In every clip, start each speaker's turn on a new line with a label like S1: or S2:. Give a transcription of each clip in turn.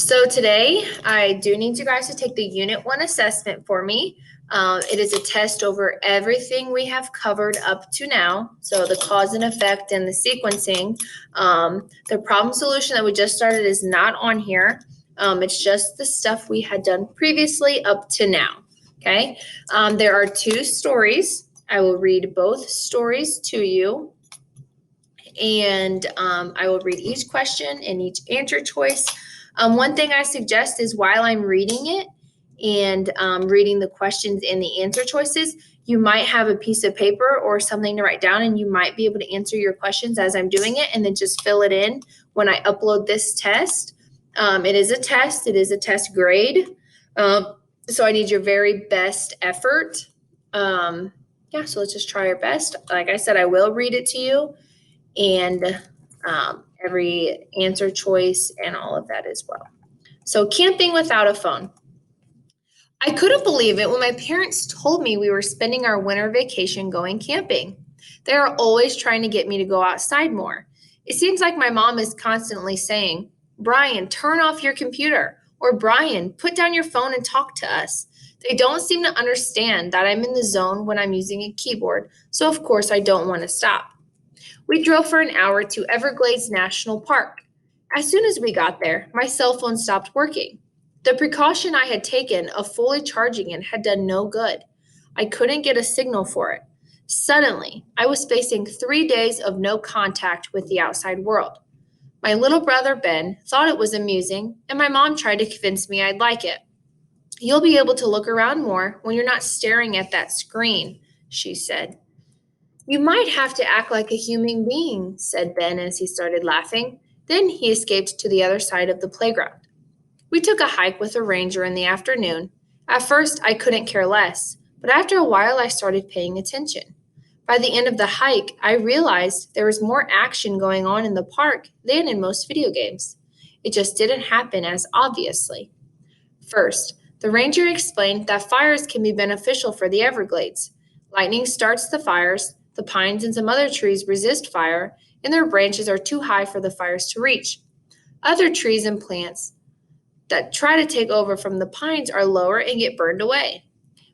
S1: So today I do need you guys to take the Unit 1 assessment for me. It is a test over everything we have covered up to now. So the cause and effect and the sequencing. The problem solution that we just started is not on here. It's just the stuff we had done previously up to now. Okay. There are two stories. I will read both stories to you. And I will read each question and each answer choice. One thing I suggest is while I'm reading it and reading the questions and the answer choices, you might have a piece of paper or something to write down, and you might be able to answer your questions as I'm doing it and then just fill it in when I upload this test. It is a test grade. So I need your very best effort. Yeah, so let's just try our best. Like I said, I will read it to you and every answer choice and all of that as well. So camping without a phone. I couldn't believe it when my parents told me we were spending our winter vacation going camping. They are always trying to get me to go outside more. It seems like my mom is constantly saying, "Brian, turn off your computer," or "Brian, put down your phone and talk to us." They don't seem to understand that I'm in the zone when I'm using a keyboard, so of course I don't want to stop. We drove for an hour to Everglades National Park. As soon as we got there, my cell phone stopped working. The precaution I had taken of fully charging it had done no good. I couldn't get a signal for it. Suddenly, I was facing 3 days of no contact with the outside world. My little brother Ben thought it was amusing, and my mom tried to convince me I'd like it. "You'll be able to look around more when you're not staring at that screen," she said. "You might have to act like a human being," said Ben as he started laughing. Then he escaped to the other side of the playground. We took a hike with a ranger in the afternoon. At first, I couldn't care less, but after a while, I started paying attention. By the end of the hike, I realized there was more action going on in the park than in most video games. It just didn't happen as obviously. First, the ranger explained that fires can be beneficial for the Everglades. Lightning starts the fires, the pines and some other trees resist fire, and their branches are too high for the fires to reach. Other trees and plants that try to take over from the pines are lower and get burned away.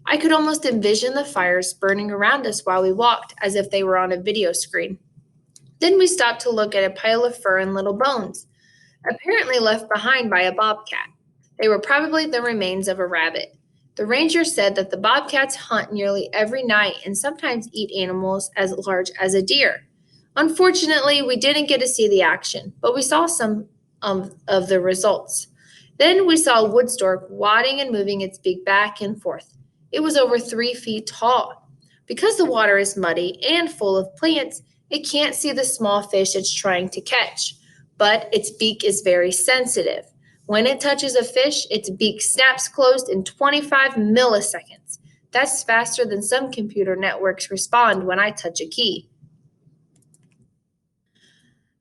S1: I could almost envision the fires burning around us while we walked as if they were on a video screen. Then we stopped to look at a pile of fur and little bones, apparently left behind by a bobcat. They were probably the remains of a rabbit. The ranger said that the bobcats hunt nearly every night and sometimes eat animals as large as a deer. Unfortunately, we didn't get to see the action, but we saw some of the results. Then we saw a wood stork wadding and moving its beak back and forth. It was over 3 feet tall. Because the water is muddy and full of plants, it can't see the small fish it's trying to catch, but its beak is very sensitive. When it touches a fish, its beak snaps closed in 25 milliseconds. That's faster than some computer networks respond when I touch a key.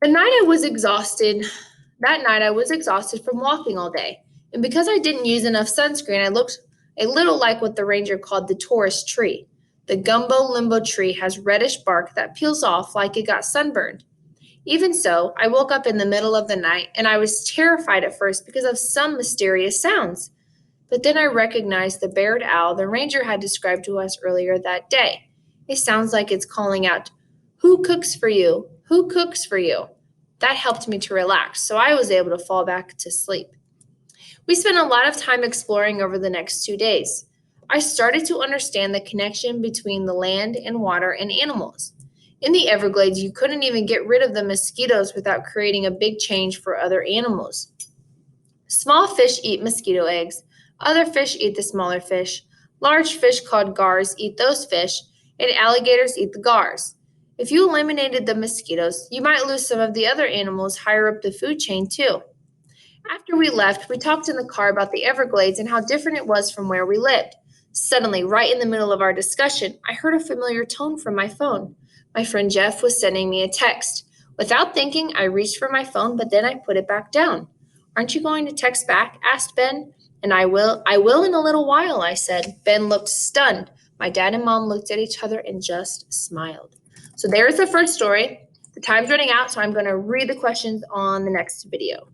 S1: That night I was exhausted from walking all day, and because I didn't use enough sunscreen, I looked a little like what the ranger called the tourist tree. The gumbo limbo tree has reddish bark that peels off like it got sunburned. Even so, I woke up in the middle of the night, and I was terrified at first because of some mysterious sounds. But then I recognized the barred owl the ranger had described to us earlier that day. It sounds like it's calling out, "Who cooks for you? Who cooks for you?" That helped me to relax, so I was able to fall back to sleep. We spent a lot of time exploring over the next 2 days. I started to understand the connection between the land and water and animals. In the Everglades, you couldn't even get rid of the mosquitoes without creating a big change for other animals. Small fish eat mosquito eggs. Other fish eat the smaller fish. Large fish called gars eat those fish, and alligators eat the gars. If you eliminated the mosquitoes, you might lose some of the other animals higher up the food chain too. After we left, we talked in the car about the Everglades and how different it was from where we lived. Suddenly, right in the middle of our discussion, I heard a familiar tone from my phone. My friend Jeff was sending me a text. Without thinking, I reached for my phone, but then I put it back down. "Aren't you going to text back?" asked Ben. "And I will in a little while," I said. Ben looked stunned. My dad and mom looked at each other and just smiled. So there's the first story. The time's running out, so I'm going to read the questions on the next video.